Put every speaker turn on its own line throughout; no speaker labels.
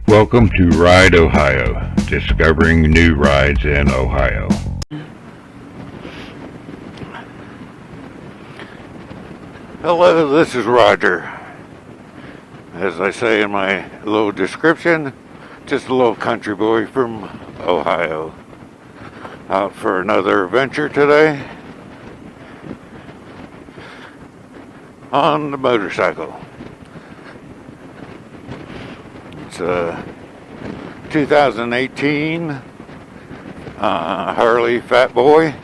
Welcome to Ride Ohio, discovering new rides in Ohio.
Hello, this is Roger. As I say in my little description, just a little country boy from Ohio. Out for another adventure today on the motorcycle. It's a 2018 Harley Fat Boy.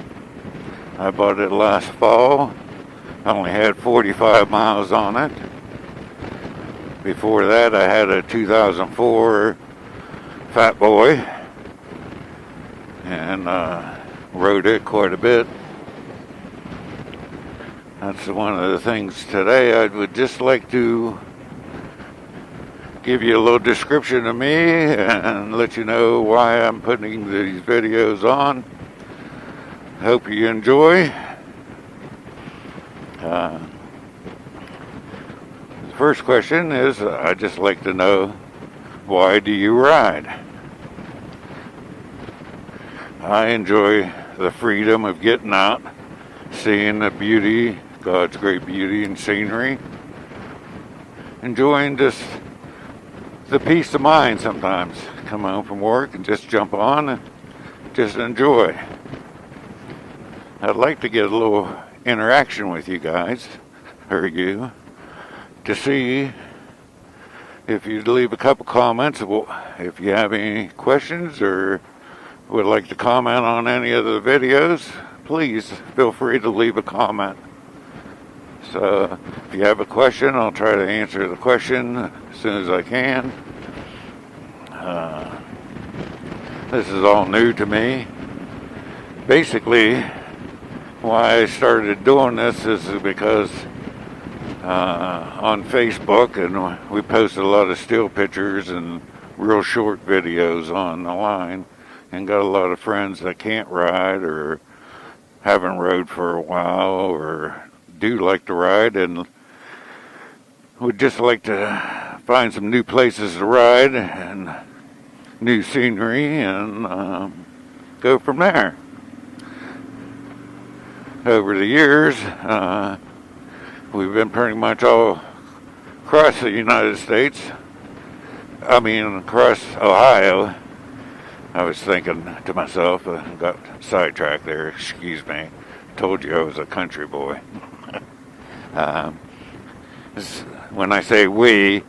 I bought it last fall. I only had 45 miles on it. Before that, I had a 2004 Fat Boy and rode it quite a bit. That's one of the things today I would just like to give you a little description of me and let you know why I'm putting these videos on. Hope you enjoy. The first question is, I'd just like to know, why do you ride? I enjoy the freedom of getting out, seeing the beauty, God's great beauty and scenery, enjoying just the peace of mind sometimes. Come home from work and just jump on and just enjoy. I'd like to get a little interaction with you guys, or you, to see if you'd leave a couple comments. If you have any questions or would like to comment on any of the videos, please feel free to leave a comment. So if you have a question, I'll try to answer the question as soon as I can. This is all new to me. Basically, why I started doing this is because on Facebook, and we posted a lot of still pictures and real short videos on the line, and got a lot of friends that can't ride or haven't rode for a while or do like to ride and would just like to find some new places to ride and new scenery and go from there. Over the years, we've been pretty much all across the United States. Across Ohio. I was thinking to myself, got sidetracked there, excuse me. Told you I was a country boy. When I say we,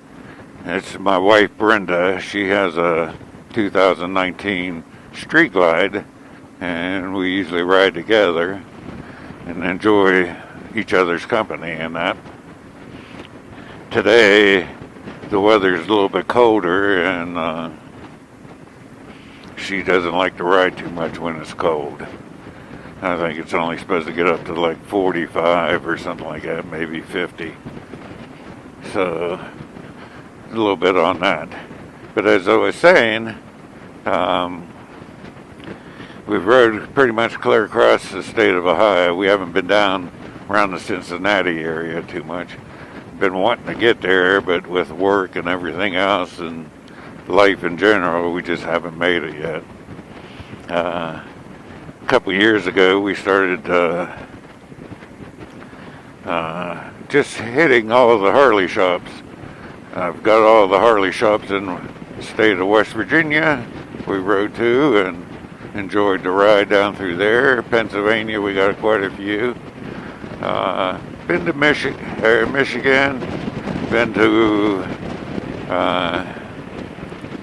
it's my wife Brenda. She has a 2019 Street Glide, and we usually ride together and enjoy each other's company and that. Today, the weather's a little bit colder, and she doesn't like to ride too much when it's cold. I think it's only supposed to get up to like 45 or something like that, maybe 50. So, a little bit on that. But as I was saying, we've rode pretty much clear across the state of Ohio. We haven't been down around the Cincinnati area too much. Been wanting to get there, but with work and everything else and life in general, we just haven't made it yet. A couple years ago, we started just hitting all of the Harley shops. I've got all the Harley shops in the state of West Virginia we rode to and enjoyed the ride down through there. Pennsylvania, we got quite a few. Been to Michigan, been to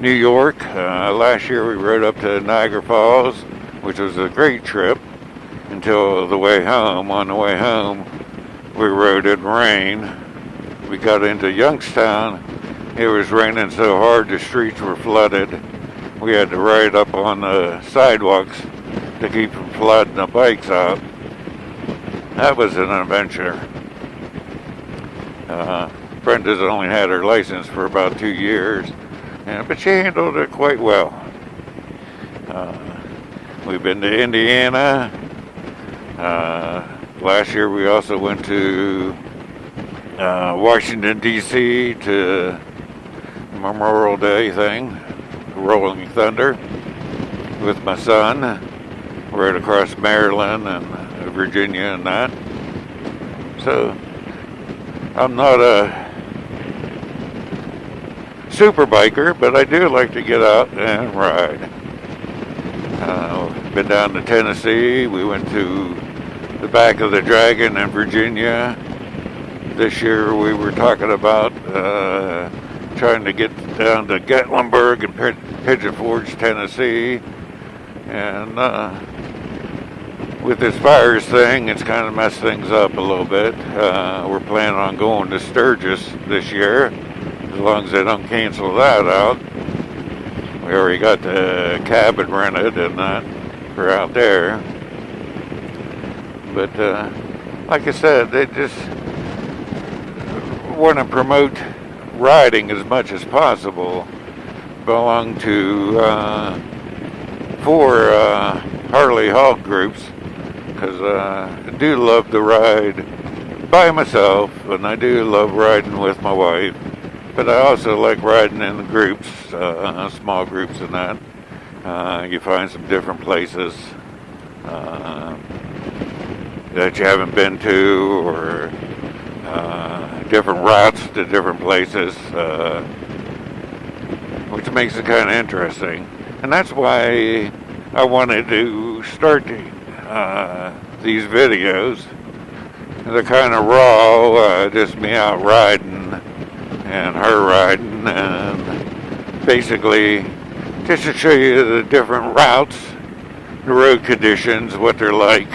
New York. Last year we rode up to Niagara Falls, which was a great trip until the way home. On the way home, we rode in rain. We got into Youngstown. It was raining so hard the streets were flooded. We had to ride up on the sidewalks to keep from flooding the bikes out. That was an adventure. Brenda's only had her license for about 2 years, but she handled it quite well. We've been to Indiana. Last year we also went to Washington, D.C. to Memorial Day thing, Rolling Thunder, with my son, right across Maryland and Virginia and that. So I'm not a super biker, but I do like to get out and ride. Been down to Tennessee. We went to the back of the Dragon in Virginia. This year we were talking about trying to get down to Gatlinburg and Pigeon Forge, Tennessee. And with this virus thing, it's kind of messed things up a little bit. We're planning on going to Sturgis this year, as long as they don't cancel that out. We already got the cabin rented and that for out there. But like I said, they just want to promote riding as much as possible. Belong to 4 Harley Hog groups, because I do love to ride by myself, and I do love riding with my wife, but I also like riding in the groups, small groups and that. You find some different places that you haven't been to, or different routes to different places, which makes it kind of interesting. And that's why I wanted to start these videos. They're kind of raw, just me out riding and her riding, and basically just to show you the different routes, the road conditions, what they're like.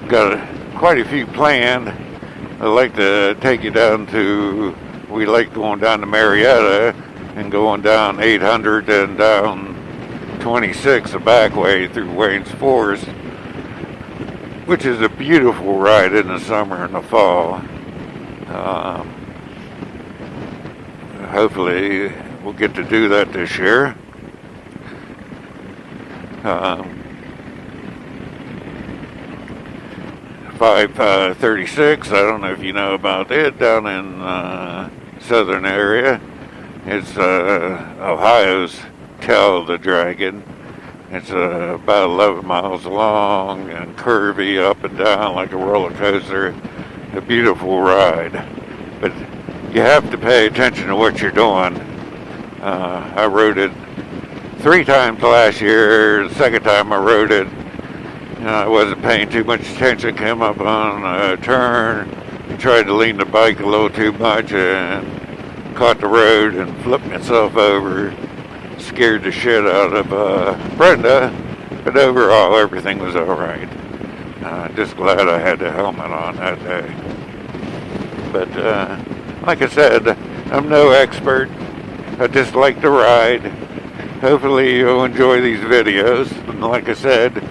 Got quite a few planned. I'd like to take you down to, we like going down to Marietta and going down 800 and down 26 the back way through Wayne's Forest, which is a beautiful ride in the summer and the fall. Hopefully we'll get to do that this year. 536, I don't know if you know about it, down in southern area. It's Ohio's Tell the Dragon. It's about 11 miles long and curvy up and down like a roller coaster. A beautiful ride, but you have to pay attention to what you're doing. I rode it 3 times last year. The second time I rode it, I wasn't paying too much attention. Came up on a turn, tried to lean the bike a little too much and caught the road and flipped myself over. Scared the shit out of Brenda, but overall everything was alright. Just glad I had the helmet on that day. But like I said, I'm no expert. I just like to ride. Hopefully you'll enjoy these videos. And like I said,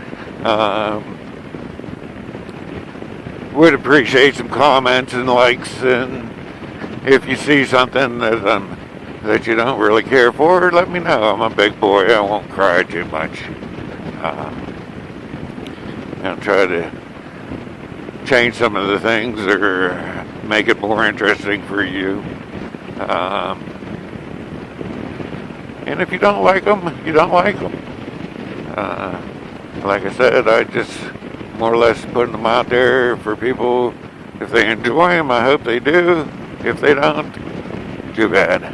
would appreciate some comments and likes, and if you see something that you don't really care for, let me know. I'm a big boy. I won't cry too much. I'll try to change some of the things or make it more interesting for you. And if you don't like them, you don't like them. Like I said, I just more or less putting them out there for people. If they enjoy them, I hope they do. If they don't, too bad.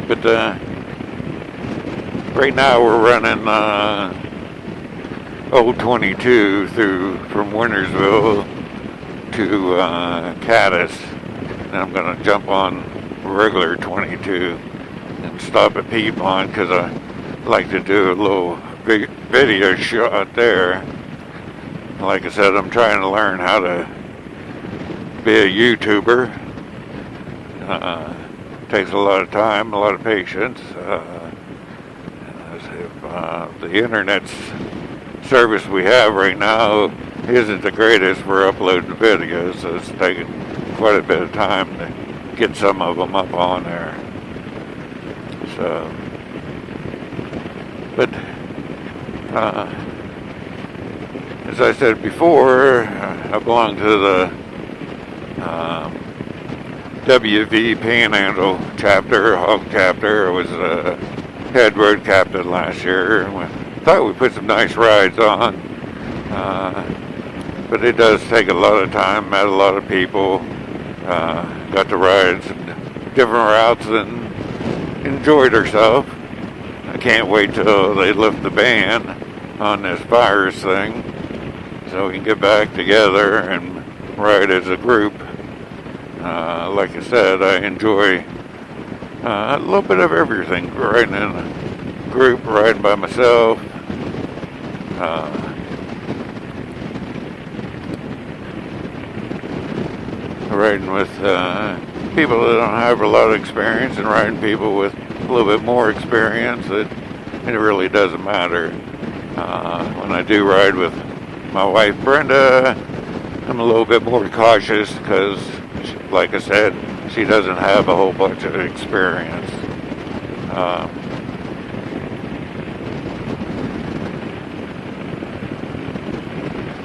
But right now we're running Old 22 from Wintersville to Caddis, and I'm going to jump on regular 22 and stop at Piedmont because I like to do a little video shot there. Like I said, I'm trying to learn how to be a YouTuber. Takes a lot of time, a lot of patience. The internet service we have right now isn't the greatest for uploading videos, so it's taking quite a bit of time to get some of them up on there. So, but as I said before, I belong to the WV Panhandle chapter, Hog chapter. I was head road captain last year. And we thought we put some nice rides on, but it does take a lot of time. Met a lot of people, got to ride some different routes and enjoyed ourselves. I can't wait till they lift the ban on this virus thing, so we can get back together and ride as a group. Like I said, I enjoy a little bit of everything. Riding in a group, riding by myself. Riding with people that don't have a lot of experience, and riding people with a little bit more experience. It really doesn't matter. When I do ride with my wife Brenda, I'm a little bit more cautious because, like I said, she doesn't have a whole bunch of experience.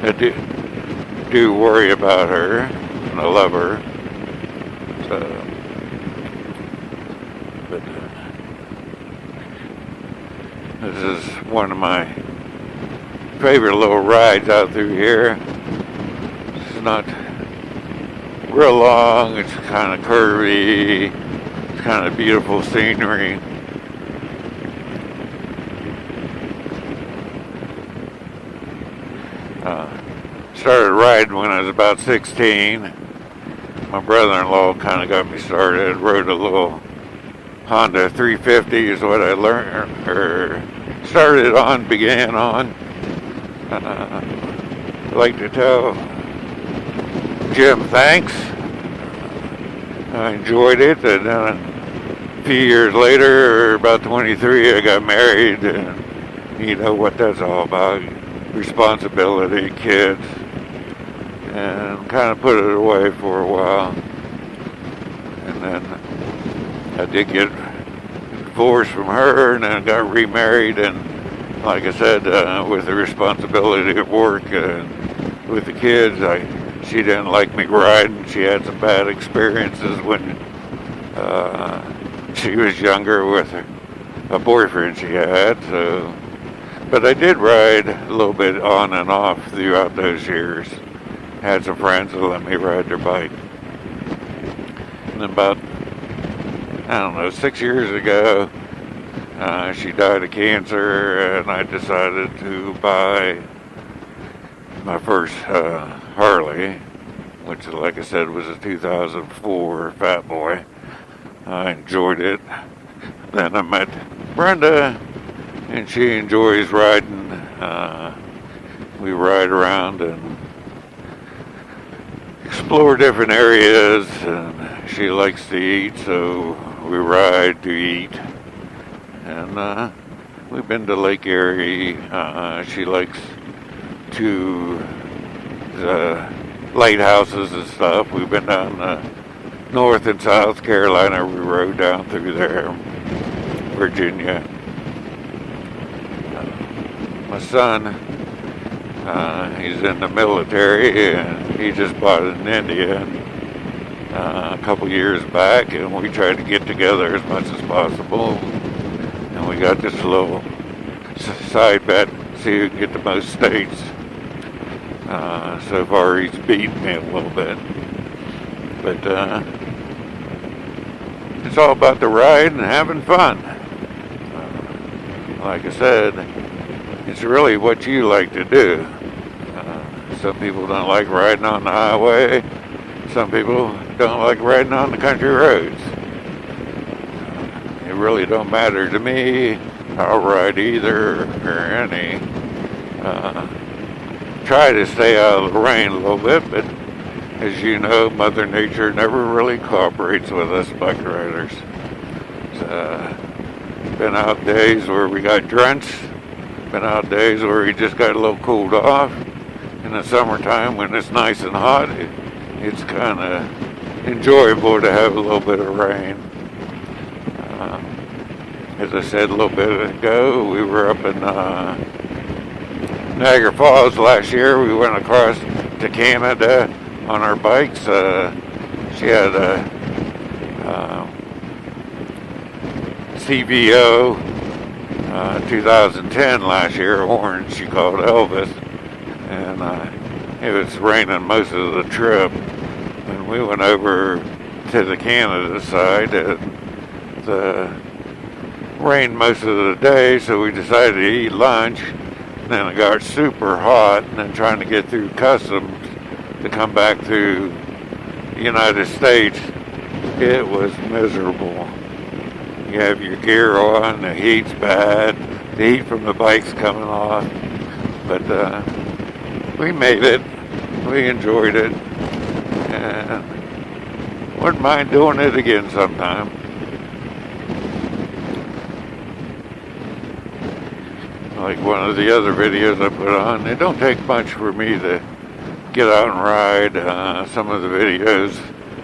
I do worry about her, and I love her. So, but this is one of my favorite little rides out through here. It's not real long, it's kind of curvy, it's kind of beautiful scenery. Started riding when I was about 16. My brother-in-law kind of got me started. Rode a little Honda 350 is what I learned, or started on, began on. I like to tell Jim thanks. I enjoyed it, and then a few years later, about 23, I got married, and you know what that's all about. Responsibility, kids, and kind of put it away for a while. And then I did get divorced from her, and then got remarried, and like I said, with the responsibility of work and with the kids, she didn't like me riding. She had some bad experiences when she was younger with a boyfriend she had. So, but I did ride a little bit on and off throughout those years. Had some friends that let me ride their bike. And then about, 6 years ago, she died of cancer, and I decided to buy my first Harley, which, like I said, was a 2004 Fat Boy. I enjoyed it. Then I met Brenda, and she enjoys riding. We ride around and explore different areas, and she likes to eat, so we ride to eat. And we've been to Lake Erie. She likes to the lighthouses and stuff. We've been down North and South Carolina. We rode down through there, Virginia. My son, he's in the military, and he just bought an Indian a couple years back, and we tried to get together as much as possible. And we got this little side bet, see who can get the most states. So far he's beaten me a little bit. But it's all about the ride and having fun. Like I said, it's really what you like to do. Some people don't like riding on the highway. Some people don't like riding on the country roads. It really don't matter to me. I'll ride either or any. Try to stay out of the rain a little bit, but as you know, Mother Nature never really cooperates with us bike riders. Been out days where we got drenched. Been out days where we just got a little cooled off. In the summertime, when it's nice and hot, it's kind of enjoyable to have a little bit of rain. As I said a little bit ago, we were up in Niagara Falls last year. We went across to Canada on our bikes. She had a CVO 2010 last year, orange, she called Elvis, and it was raining most of the trip. And we went over to the Canada side, and the rained most of the day, so we decided to eat lunch. And then it got super hot, and then trying to get through customs to come back through the United States, it was miserable. You have your gear on, the heat's bad, the heat from the bike's coming off, but we made it, we enjoyed it, and wouldn't mind doing it again sometime. Like one of the other videos I put on, it don't take much for me to get out and ride. Some of the videos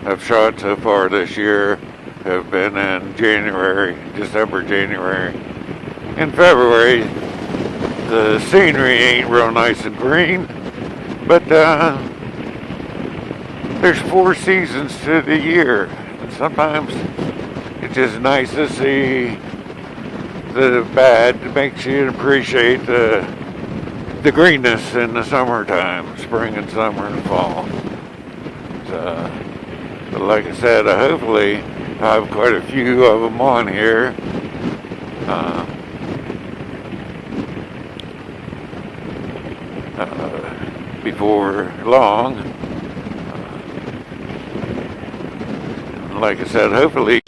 I've shot so far this year have been in December, January. In February, the scenery ain't real nice and green, but there's 4 seasons to the year. And sometimes it's just nice to see the bad. It makes you appreciate the greenness in the summertime, spring and summer and fall. But like I said, hopefully I have quite a few of them on here. Before long. Like I said, hopefully